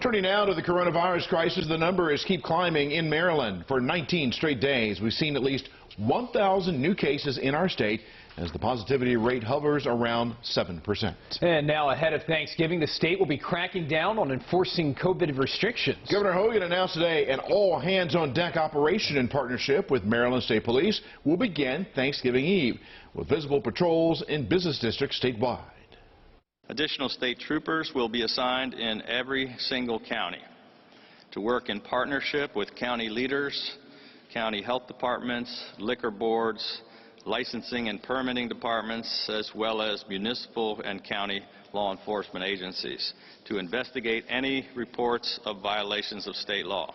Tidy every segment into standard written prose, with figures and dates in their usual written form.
Turning now to the coronavirus crisis, the numbers keep climbing in Maryland. For 19 straight days, we've seen at least 1,000 new cases in our state as the positivity rate hovers around 7%. And now ahead of Thanksgiving, the state will be cracking down on enforcing COVID restrictions. Governor Hogan announced today an all-hands-on-deck operation in partnership with Maryland State Police will begin Thanksgiving Eve with visible patrols in business districts statewide. Additional state troopers will be assigned in every single county to work in partnership with county leaders, county health departments, liquor boards, licensing and permitting departments, as well as municipal and county law enforcement agencies to investigate any reports of violations of state law.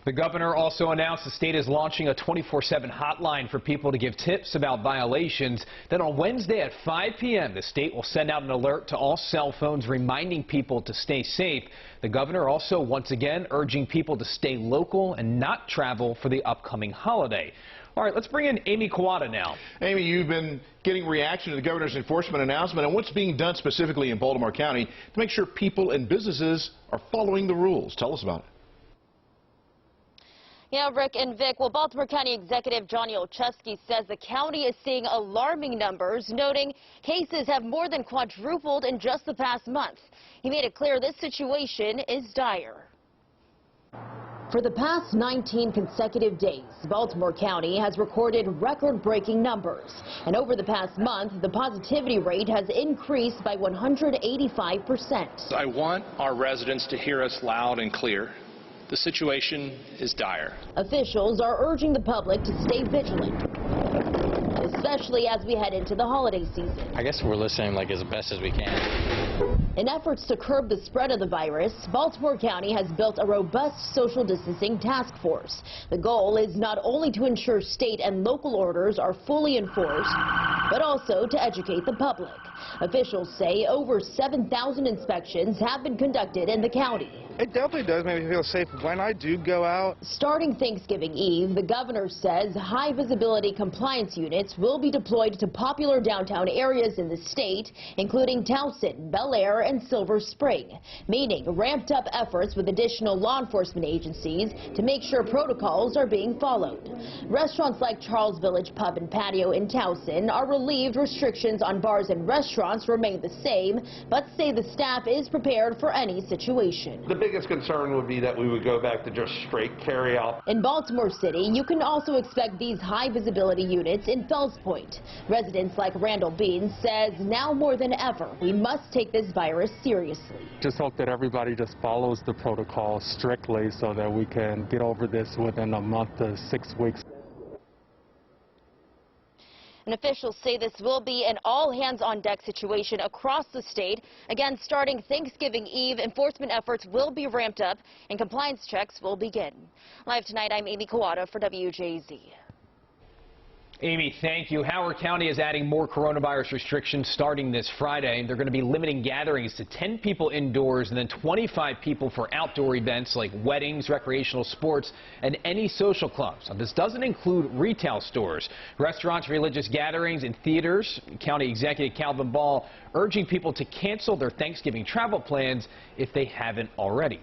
The governor also announced the state is launching a 24/7 hotline for people to give tips about violations. Then on Wednesday at 5 p.m., the state will send out an alert to all cell phones reminding people to stay safe. The governor also once again urging people to stay local and not travel for the upcoming holiday. All right, let's bring in Amy Kawada now. Amy, you've been getting reaction to the governor's enforcement announcement and what's being done specifically in Baltimore County to make sure people and businesses are following the rules. Tell us about it. Yeah, Rick and Vic, well, Baltimore County Executive Johnny Olszewski says the county is seeing alarming numbers, noting cases have more than quadrupled in just the past month. He made it clear this situation is dire. For the past 19 consecutive days, Baltimore County has recorded record-breaking numbers. And over the past month, the positivity rate has increased by 185%. I want our residents to hear us loud and clear. The situation is dire. Officials are urging the public to stay vigilant, especially as we head into the holiday season. I guess we're listening as best as we can. In efforts to curb the spread of the virus, Baltimore County has built a robust social distancing task force. The goal is not only to ensure state and local orders are fully enforced, but also to educate the public. Officials say over 7,000 inspections have been conducted in the county. It definitely does make me feel safe when I do go out. Starting Thanksgiving Eve, the governor says high visibility compliance units will be deployed to popular downtown areas in the state, including Towson, Bel Air, and Silver Spring, meaning ramped up efforts with additional law enforcement agencies to make sure protocols are being followed. Restaurants like Charles Village Pub and Patio in Towson are relieved restrictions on bars and restaurants remain the same, but say the staff is prepared for any situation. The biggest concern would be that we would go back to just straight carry out. In Baltimore City, you can also expect these high visibility units in Fells Point. Residents like Randall Bean says now more than ever, we must take this virus seriously. Just hope that everybody just follows the protocol strictly so that we can get over this within a month to 6 weeks. And officials say this will be an all-hands-on-deck situation across the state. Again, starting Thanksgiving Eve, enforcement efforts will be ramped up and compliance checks will begin. Live tonight, I'm Amy Kawada for WJZ. Amy, thank you. Howard County is adding more coronavirus restrictions starting this Friday. They're going to be limiting gatherings to 10 people indoors and then 25 people for outdoor events like weddings, recreational sports, and any social clubs. Now, this doesn't include retail stores, restaurants, religious gatherings, and theaters. County Executive Calvin Ball urging people to cancel their Thanksgiving travel plans if they haven't already.